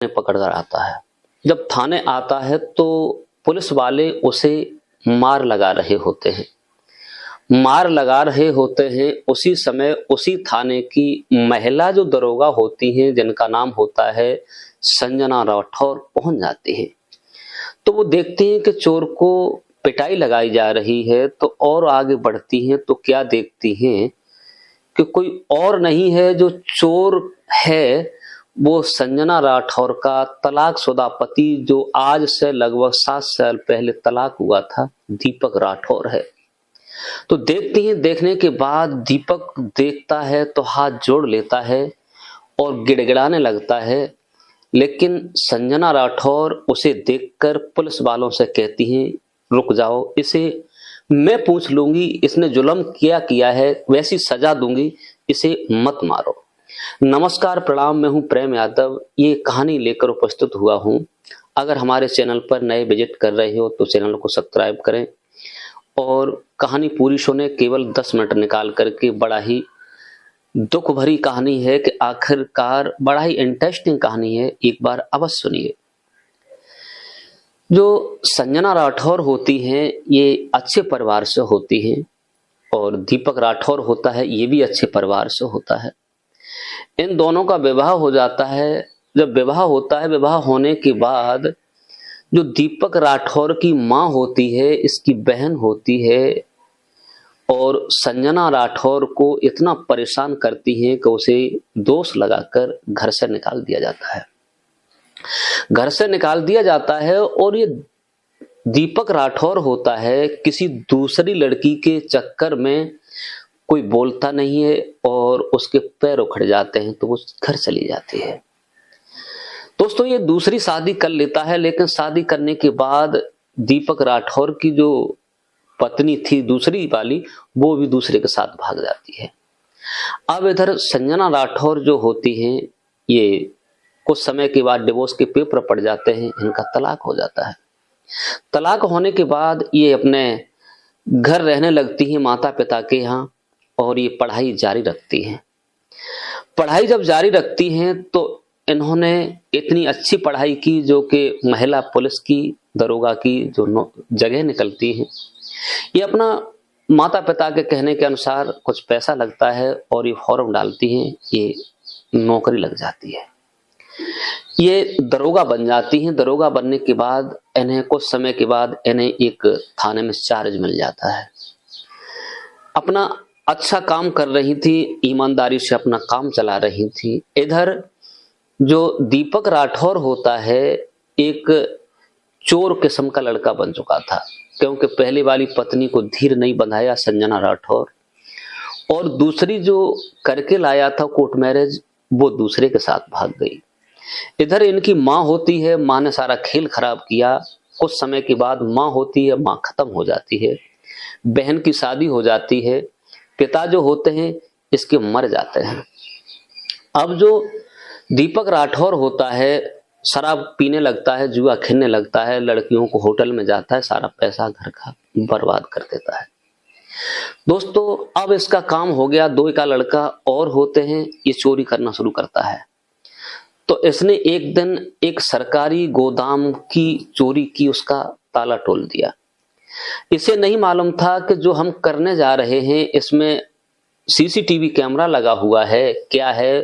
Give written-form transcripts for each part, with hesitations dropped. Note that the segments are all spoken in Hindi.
पकड़ कर आता है। जब थाने आता है तो पुलिस वाले उसे मार लगा रहे होते हैं। उसी समय उसी थाने की महिला जो दरोगा होती हैं, जिनका नाम होता है संजना राठौर, पहुंच जाती है। तो वो देखती हैं कि चोर को पिटाई लगाई जा रही है, तो और आगे बढ़ती हैं तो क्या देखती हैं कि कोई और नहीं है, जो चोर है वो संजना राठौर का तलाकशुदा पति, जो आज से लगभग 7 साल पहले तलाक हुआ था, दीपक राठौर है। तो देखती हैं, देखने के बाद दीपक देखता है तो हाथ जोड़ लेता है और गिड़गिड़ाने लगता है। लेकिन संजना राठौर उसे देखकर पुलिस वालों से कहती हैं, रुक जाओ, इसे मैं पूछ लूंगी, इसने जुल्म किया है, वैसी सजा दूंगी, इसे मत मारो। नमस्कार, प्रणाम, मैं हूं प्रेम यादव, ये कहानी लेकर उपस्थित हुआ हूं। अगर हमारे चैनल पर नए विजिट कर रहे हो तो चैनल को सब्सक्राइब करें और कहानी पूरी सुने। केवल 10 मिनट निकाल करके, बड़ा ही दुख भरी कहानी है कि आखिरकार बड़ा ही इंटरेस्टिंग कहानी है, एक बार अवश्य सुनिए। जो संजना राठौर होती हैं ये अच्छे परिवार से होती हैं और दीपक राठौर होता है ये भी अच्छे परिवार से होता है। इन दोनों का विवाह हो जाता है। जब विवाह होता है, विवाह होने के बाद जो दीपक राठौर की माँ होती है, इसकी बहन होती है, और संजना राठौर को इतना परेशान करती है कि उसे दोष लगाकर घर से निकाल दिया जाता है। और ये दीपक राठौर होता है किसी दूसरी लड़की के चक्कर में कोई बोलता नहीं है और उसके पैर उखड़ जाते हैं तो वो घर चली जाती है। दोस्तों, ये दूसरी शादी कर लेता है, लेकिन शादी करने के बाद दीपक राठौर की जो पत्नी थी दूसरी वाली, वो भी दूसरे के साथ भाग जाती है। अब इधर संजना राठौर जो होती हैं, ये कुछ समय के बाद डिवोर्स के पेपर पड़ जाते हैं, इनका तलाक हो जाता है। तलाक होने के बाद ये अपने घर रहने लगती हैं माता पिता के यहाँ और ये पढ़ाई जारी रखती हैं। पढ़ाई जब जारी रखती हैं तो इन्होंने इतनी अच्छी पढ़ाई की जो कि महिला पुलिस की, दरोगा की जो जगह निकलती है, ये अपना माता पिता के कहने के अनुसार कुछ पैसा लगता है और ये फॉर्म डालती हैं, ये नौकरी लग जाती है, ये दरोगा बन जाती हैं। दरोगा बनने के बाद इन्हें कुछ समय के बाद इन्हें एक थाने में चार्ज मिल जाता है। अपना अच्छा काम कर रही थी, ईमानदारी से अपना काम चला रही थी। इधर जो दीपक राठौर होता है एक चोर किस्म का लड़का बन चुका था, क्योंकि पहले वाली पत्नी को धीर नहीं बंधाया संजना राठौर, और दूसरी जो करके लाया था कोर्ट मैरिज, वो दूसरे के साथ भाग गई। इधर इनकी माँ होती है, माँ ने सारा खेल खराब किया। कुछ समय के बाद माँ होती है, माँ खत्म हो जाती है, बहन की शादी हो जाती है, पिता जो होते हैं इसके मर जाते हैं। अब जो दीपक राठौर होता है शराब पीने लगता है, जुआ खेलने लगता है, लड़कियों को होटल में जाता है, सारा पैसा घर का बर्बाद कर देता है। दोस्तों, अब इसका काम हो गया। 2 का लड़का और होते हैं, ये चोरी करना शुरू करता है। तो इसने एक दिन एक सरकारी गोदाम की चोरी की, उसका ताला तोड़ दिया। इसे नहीं मालूम था कि जो हम करने जा रहे हैं इसमें सीसीटीवी कैमरा लगा हुआ है, क्या है,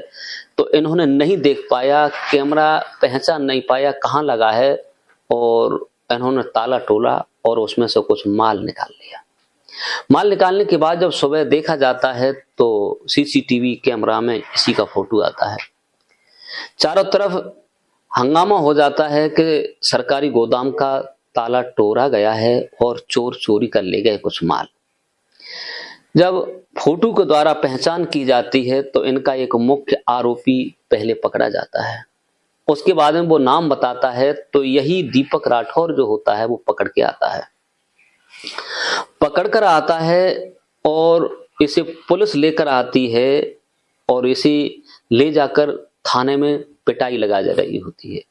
तो इन्होंने नहीं देख पाया, कैमरा पहचान नहीं पाया कहाँ लगा है, और इन्होंने ताला तोड़ा और उसमें से कुछ माल निकाल लिया। माल निकालने के बाद जब सुबह देखा जाता है तो सीसीटीवी कैमरा में इसी का फोटो आता है। चारों तरफ हंगामा हो जाता है कि सरकारी गोदाम का ताला तोड़ा गया है और चोर चोरी कर ले गए कुछ माल। जब फोटो के द्वारा पहचान की जाती है तो इनका एक मुख्य आरोपी पहले पकड़ा जाता है। उसके बाद में वो नाम बताता है तो यही दीपक राठौर जो होता है वो पकड़ कर आता है और इसे पुलिस लेकर आती है और इसे ले जाकर थाने में पिटाई लगा जा रही होती है।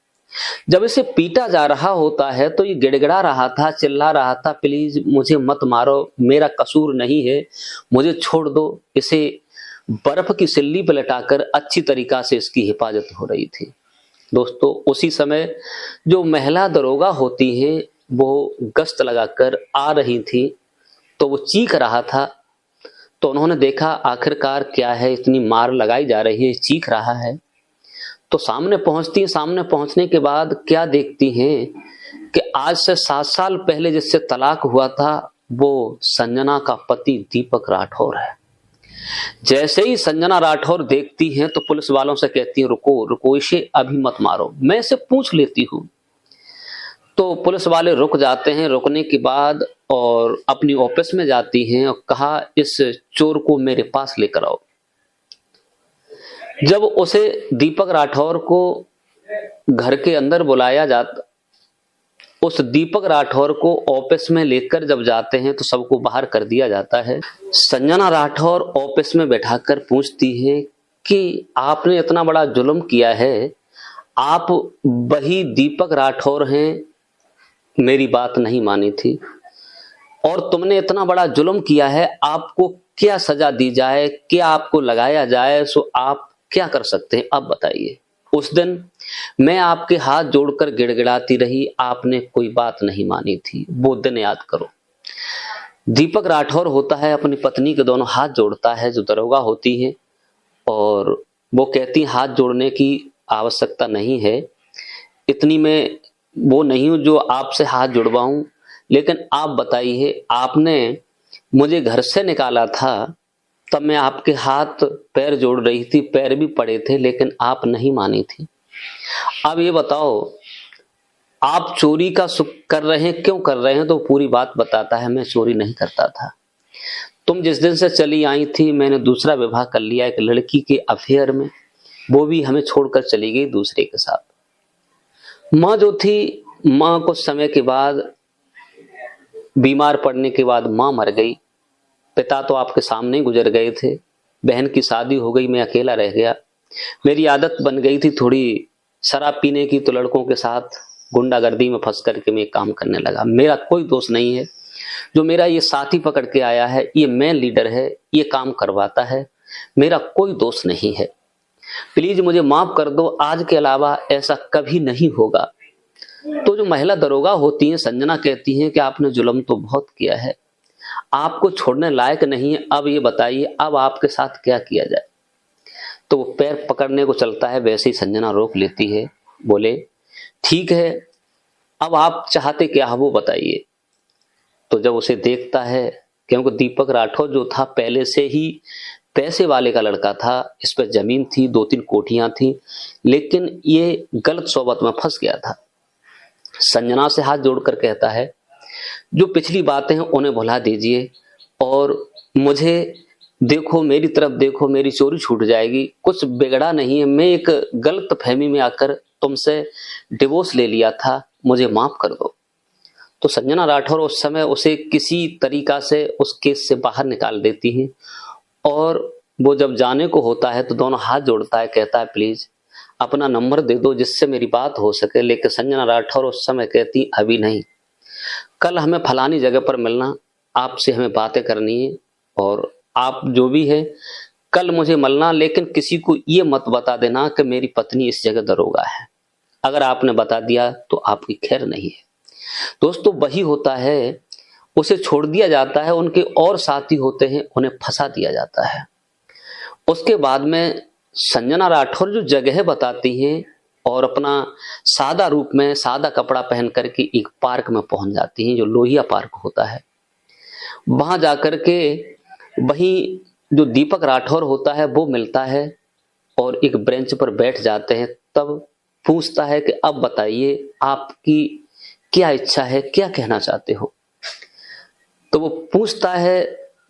जब इसे पीटा जा रहा होता है तो ये गिड़गिड़ा रहा था, चिल्ला रहा था, प्लीज मुझे मत मारो, मेरा कसूर नहीं है, मुझे छोड़ दो। इसे बर्फ की सिल्ली पर लटाकर अच्छी तरीका से इसकी हिफाजत हो रही थी। दोस्तों उसी समय जो महिला दरोगा होती हैं वो गश्त लगाकर आ रही थी, तो वो चीख रहा था। तो उन्होंने देखा आखिरकार क्या है, इतनी मार लगाई जा रही है, चीख रहा है। तो सामने पहुंचती है। सामने पहुंचने के बाद क्या देखती हैं कि आज से 7 साल पहले जिससे तलाक हुआ था वो संजना का पति दीपक राठौर है। जैसे ही संजना राठौर देखती हैं तो पुलिस वालों से कहती है, रुको रुको, इसे अभी मत मारो, मैं इसे पूछ लेती हूँ। तो पुलिस वाले रुक जाते हैं। रुकने के बाद और अपनी ऑफिस में जाती हैं और कहा, इस चोर को मेरे पास लेकर आओ। जब उसे दीपक राठौर को घर के अंदर बुलाया जाता, उस दीपक राठौर को ऑफिस में लेकर जब जाते हैं तो सबको बाहर कर दिया जाता है। संजना राठौर ऑफिस में बैठाकर पूछती है कि आपने इतना बड़ा जुल्म किया है, आप वही दीपक राठौर हैं, मेरी बात नहीं मानी थी, और तुमने इतना बड़ा जुल्म किया है, आपको क्या सजा दी जाए, क्या आपको लगाया जाए, सो आप क्या कर सकते हैं, अब बताइए। उस दिन मैं आपके हाथ जोड़कर गिड़गिड़ाती रही, आपने कोई बात नहीं मानी थी, वो दिन याद करो। दीपक राठौर होता है अपनी पत्नी के दोनों हाथ जोड़ता है, जो दरोगा होती है, और वो कहती हाथ जोड़ने की आवश्यकता नहीं है, इतनी मैं वो नहीं हूं जो आपसे हाथ जुड़वाऊं, लेकिन आप बताइए, आपने मुझे घर से निकाला था, तब मैं आपके हाथ पैर जोड़ रही थी, पैर भी पड़े थे, लेकिन आप नहीं मानी थी। अब ये बताओ, आप चोरी का सुख कर रहे हैं, क्यों कर रहे हैं? तो पूरी बात बताता है, मैं चोरी नहीं करता था। तुम जिस दिन से चली आई थी, मैंने दूसरा विवाह कर लिया एक लड़की के अफेयर में, वो भी हमें छोड़कर चली गई दूसरे के साथ। माँ जो थी, माँ कुछ समय के बाद बीमार पड़ने के बाद माँ मर गई। पिता तो आपके सामने ही गुजर गए थे। बहन की शादी हो गई, मैं अकेला रह गया। मेरी आदत बन गई थी थोड़ी शराब पीने की, तो लड़कों के साथ गुंडागर्दी में फंस करके मैं काम करने लगा। मेरा कोई दोष नहीं है, जो मेरा ये साथी पकड़ के आया है, ये मेन लीडर है, ये काम करवाता है, मेरा कोई दोष नहीं है। प्लीज मुझे माफ कर दो, आज के अलावा ऐसा कभी नहीं होगा। तो जो महिला दरोगा होती हैं, संजना कहती हैं कि आपने जुल्म तो बहुत किया है, आपको छोड़ने लायक नहीं है, अब ये बताइए अब आपके साथ क्या किया जाए। तो वो पैर पकड़ने को चलता है, वैसे ही संजना रोक लेती है, बोले ठीक है, अब आप चाहते क्या है वो बताइए। तो जब उसे देखता है, क्योंकि दीपक राठौर जो था पहले से ही पैसे वाले का लड़का था, इस पर जमीन थी, 2-3 कोठियां थी, लेकिन ये गलत सोबत में फंस गया था। संजना से हाथ जोड़कर कहता है, जो पिछली बातें हैं उन्हें भुला दीजिए, और मुझे देखो, मेरी तरफ देखो, मेरी चोरी छूट जाएगी, कुछ बिगड़ा नहीं है, मैं एक गलत फहमी में आकर तुमसे डिवोर्स ले लिया था, मुझे माफ कर दो। तो संजना राठौर उस समय उसे किसी तरीका से उस केस से बाहर निकाल देती है, और वो जब जाने को होता है तो दोनों हाथ जोड़ता है, कहता है प्लीज अपना नंबर दे दो जिससे मेरी बात हो सके। लेकिन संजना राठौर उस समय कहती, अभी नहीं, कल हमें फलानी जगह पर मिलना, आपसे हमें बातें करनी है, और आप जो भी है कल मुझे मिलना, लेकिन किसी को ये मत बता देना कि मेरी पत्नी इस जगह दरोगा है। अगर आपने बता दिया तो आपकी खैर नहीं है। दोस्तों वही होता है, उसे छोड़ दिया जाता है, उनके और साथी होते हैं, उन्हें फंसा दिया जाता है। उसके बाद में संजना राठौर जो जगह बताती हैं और अपना सादा रूप में सादा कपड़ा पहन करके एक पार्क में पहुंच जाती हैं, जो लोहिया पार्क होता है। वहां जाकर के वहीं जो दीपक राठौर होता है वो मिलता है, और एक बेंच पर बैठ जाते हैं। तब पूछता है कि अब बताइए आपकी क्या इच्छा है, क्या कहना चाहते हो। तो वो पूछता है,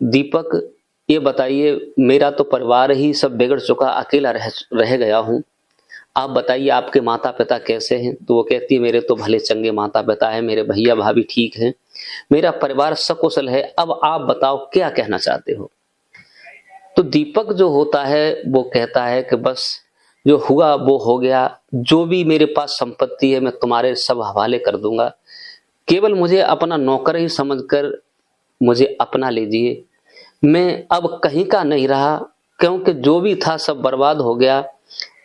दीपक ये बताइए, मेरा तो परिवार ही सब बिगड़ चुका, अकेला रह गया हूं, आप बताइए आपके माता पिता कैसे हैं। तो वो कहती है, मेरे तो भले चंगे माता पिता है, मेरे भैया भाभी ठीक हैं, मेरा परिवार सकुशल है, अब आप बताओ क्या कहना चाहते हो। तो दीपक जो होता है वो कहता है कि बस जो हुआ वो हो गया, जो भी मेरे पास संपत्ति है मैं तुम्हारे सब हवाले कर दूंगा, केवल मुझे अपना नौकर ही समझकर मुझे अपना लीजिए, मैं अब कहीं का नहीं रहा, क्योंकि जो भी था सब बर्बाद हो गया,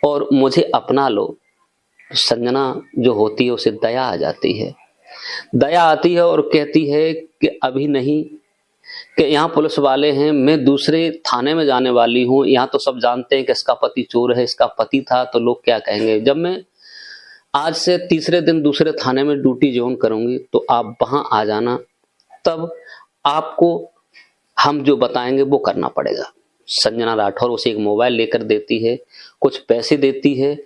और मुझे अपना लो। संजना जो होती है उसे दया आ जाती है, दया आती है और कहती है कि अभी नहीं, कि यहाँ पुलिस वाले हैं, मैं दूसरे थाने में जाने वाली हूँ, यहाँ तो सब जानते हैं कि इसका पति चोर है, इसका पति था, तो लोग क्या कहेंगे। जब मैं आज से तीसरे दिन दूसरे थाने में ड्यूटी ज्वाइन करूंगी तो आप वहां आ जाना, तब आपको हम जो बताएंगे वो करना पड़ेगा। संजना राठौर उसे एक मोबाइल लेकर देती है, कुछ पैसे देती है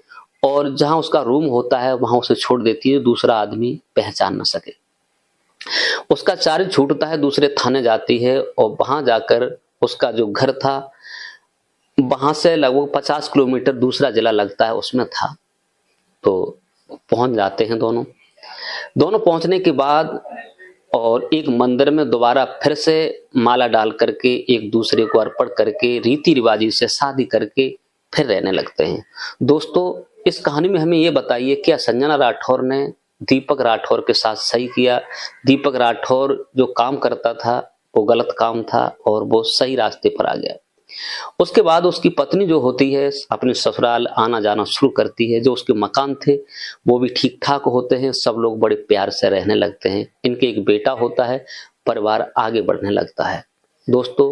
और जहां उसका रूम होता है वहां उसे छोड़ देती है, दूसरा आदमी पहचान न सके। उसका चार्ज छूटता है, दूसरे थाने जाती है और वहां जाकर उसका जो घर था वहां से लगभग 50 किलोमीटर दूसरा जिला लगता है उसमें था, तो पहुंच जाते हैं दोनों पहुंचने के बाद और एक मंदिर में दोबारा फिर से माला डाल करके एक दूसरे को अर्पण करके रीति रिवाजी से शादी करके फिर रहने लगते हैं। दोस्तों, इस कहानी में हमें ये बताइए, क्या संजना राठौर ने दीपक राठौर के साथ सही किया? दीपक राठौर जो काम करता था वो गलत काम था और वो सही रास्ते पर आ गया। उसके बाद उसकी पत्नी जो होती है अपने ससुराल आना जाना शुरू करती है, जो उसके मकान थे वो भी ठीक ठाक होते हैं, सब लोग बड़े प्यार से रहने लगते हैं। इनके एक बेटा होता है, परिवार आगे बढ़ने लगता है। दोस्तों,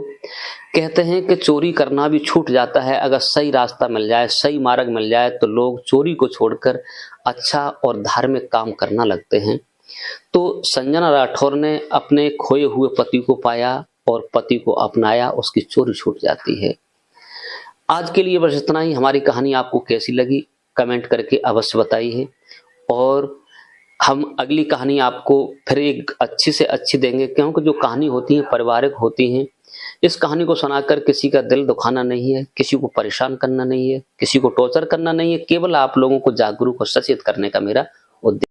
कहते हैं कि चोरी करना भी छूट जाता है, अगर सही रास्ता मिल जाए, सही मार्ग मिल जाए तो लोग चोरी को छोड़कर अच्छा और धार्मिक काम करना लगते हैं। तो संजना राठौर ने अपने खोए हुए पति को पाया और पति को अपनाया, उसकी चोरी छूट जाती है। आज के लिए बस इतना ही। हमारी कहानी आपको कैसी लगी कमेंट करके अवश्य बताइए और हम अगली कहानी आपको फिर एक अच्छी से अच्छी देंगे, क्योंकि जो कहानी होती है पारिवारिक होती हैं। इस कहानी को सुनाकर किसी का दिल दुखाना नहीं है, किसी को परेशान करना नहीं है, किसी को टॉर्चर करना नहीं है, केवल आप लोगों को जागरूक और सचेत करने का मेरा उद्देश्य